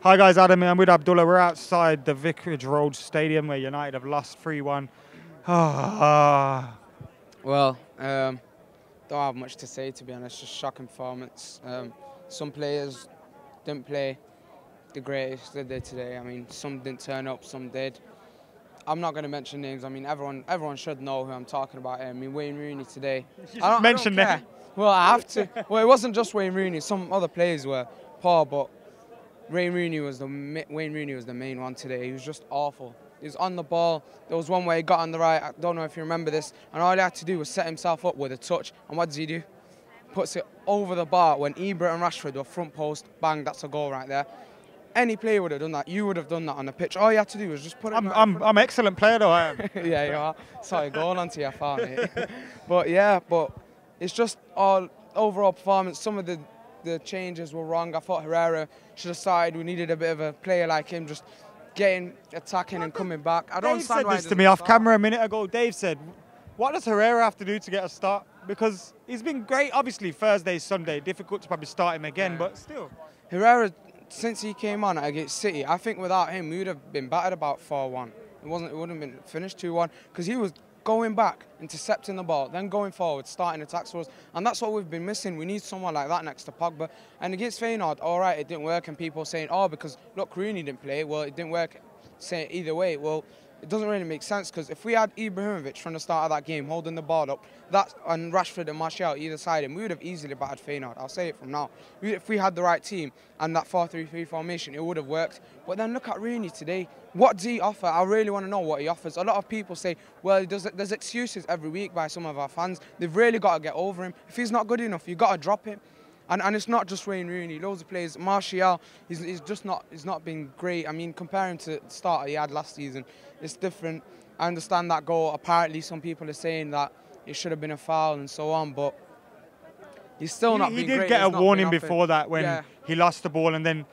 Hi guys, Adam and I'm with Abdullah. We're outside the Vicarage Road Stadium where United have lost 3-1. Well, don't have much to say, to be honest. Just shocking performance. Some players didn't play the greatest they did today. I mean, some didn't turn up, some did. I'm not going to mention names. I mean, everyone should know who I'm talking about here. I mean, Wayne Rooney today. I don't care. Well, I have to. Well, it wasn't just Wayne Rooney. Some other players were poor, but Wayne Rooney was the main one today. He was just awful. He was on the ball. There was one where he got on the right. I don't know if you remember this. And all he had to do was set himself up with a touch. And what does he do? Puts it over the bar when Ibra and Rashford were front post. Bang, that's a goal right there. Any player would have done that. You would have done that on the pitch. All you had to do was just put it. I'm an excellent player though, I am. Yeah, you are. Sorry, going on to your farm, mate. but it's just all overall performance. Some of the changes were wrong. I thought Herrera should have started. We needed a bit of a player like him, just getting, attacking and coming back. I don't understand why. Dave said this to me off camera a minute ago. Dave said, what does Herrera have to do to get a start? Because he's been great. Obviously, Thursday, Sunday, difficult to probably start him again, but still. Herrera, since he came on against City, I think without him, we would have been battered about 4-1. It wouldn't have been finished 2-1, because he was going back, intercepting the ball, then going forward, starting attacks for us. And that's what we've been missing. We need someone like that next to Pogba. And against Feyenoord, all right, it didn't work, and people saying, oh, because, look, Rooney didn't play. Well, it didn't work. Say either way. Well, it doesn't really make sense, because if we had Ibrahimovic from the start of that game holding the ball up, and Rashford and Martial either side him, we would have easily battered Feyenoord. I'll say it from now. If we had the right team and that 4-3-3 formation, it would have worked. But then look at Rooney today. What does he offer? I really want to know what he offers. A lot of people say, well, there's excuses every week by some of our fans. They've really got to get over him. If he's not good enough, you've got to drop him. And it's not just Wayne Rooney. Loads of players. Martial, he's not been great. I mean, comparing to the start he had last season, it's different. I understand that goal. Apparently, some people are saying that it should have been a foul and so on, but he's still not been great. He did get a warning before that when he lost the ball, and then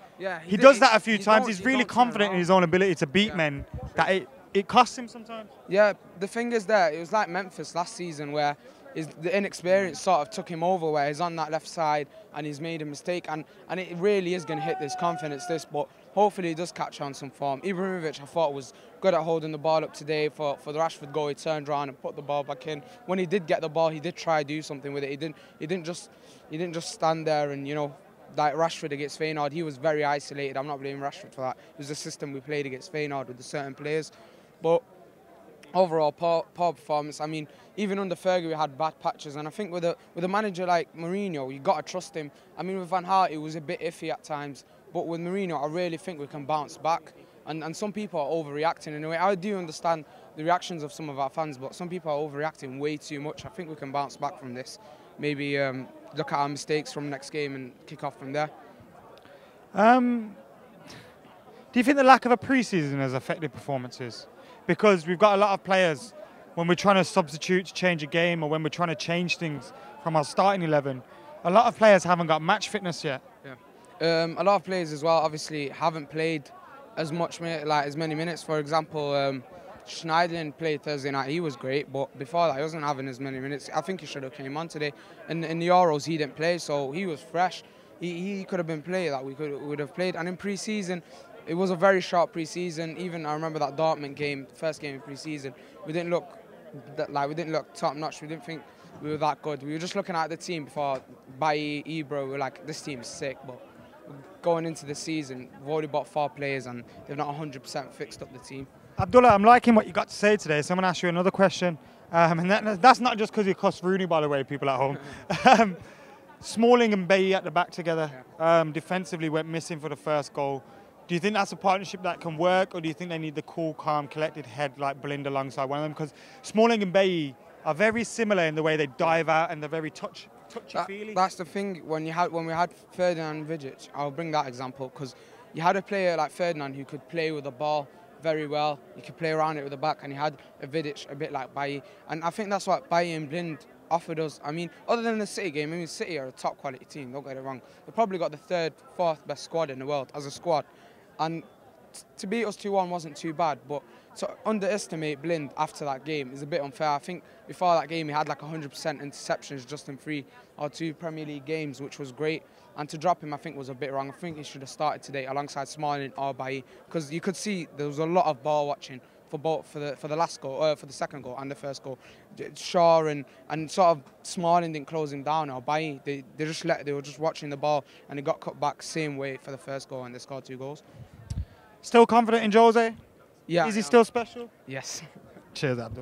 he does that a few times. He's really confident in his own ability to beat men. That it costs him sometimes. Yeah, the thing is that it was like Memphis last season where the inexperience sort of took him over, where he's on that left side and he's made a mistake, and it really is going to hit this confidence, but hopefully he does catch on some form. Ibrahimovic, I thought, was good at holding the ball up today. For the Rashford goal, he turned around and put the ball back in. When he did get the ball, he did try to do something with it. He didn't just stand there and, you know, like Rashford against Feyenoord, he was very isolated. I'm not blaming Rashford for that. It was the system we played against Feyenoord with the certain players. But overall, poor performance. I mean, even under Fergie, we had bad patches, and I think with a manager like Mourinho, you got to trust him. I mean, with Van Gaal, it was a bit iffy at times, but with Mourinho, I really think we can bounce back. And some people are overreacting in a way. I do understand the reactions of some of our fans, but some people are overreacting way too much. I think we can bounce back from this. Maybe look at our mistakes from next game and kick off from there. Do you think the lack of a pre-season has affected performances? Because we've got a lot of players, when we're trying to substitute to change a game, or when we're trying to change things from our starting 11, a lot of players haven't got match fitness yet. Yeah. A lot of players as well obviously haven't played as many minutes. For example, Schneiderlin played Thursday night. He was great, but before that he wasn't having as many minutes. I think he should have came on today. And in the Euros he didn't play, so he was fresh. He could have been player that we would have played. And in pre-season, it was a very short pre-season. Even I remember that Dortmund game, first game of pre-season, we didn't look top-notch. We didn't think we were that good. We were just looking at the team before Bailly, Ibra. We were like, this team's sick. But going into the season, we've already bought 4 players and they've not 100% fixed up the team. Abdullah, I'm liking what you got to say today, so I'm going to ask you another question. And that's not just because you cost Rooney, by the way, people at home. Smalling and Bailly at the back together, defensively went missing for the first goal. Do you think that's a partnership that can work, or do you think they need the cool, calm, collected head like Blind alongside one of them? Because Smalling and Bailly are very similar in the way they dive out and they're very touchy-feely. That's the thing. When we had Ferdinand and Vidic, I'll bring that example, because you had a player like Ferdinand who could play with the ball very well. He could play around it with the back, and he had a Vidic a bit like Bailly. And I think that's what Bailly and Blind offered us. I mean, other than the City game, I mean, City are a top quality team, don't get it wrong. They've probably got the 3rd, 4th best squad in the world as a squad. And to beat us 2-1 wasn't too bad, but to underestimate Blind after that game is a bit unfair. I think before that game he had like 100% interceptions just in 3 or 2 Premier League games, which was great. And to drop him, I think, was a bit wrong. I think he should have started today alongside Smalling or Bailly, because you could see there was a lot of ball watching for the last goal, for the second goal and the first goal. Shaw and sort of Smalling didn't close him down, or Bailly. They were just watching the ball, and it got cut back same way for the first goal, and they scored 2 goals. Still confident in Jose? Yeah. Is he still special? Yes. Cheers, Abdul.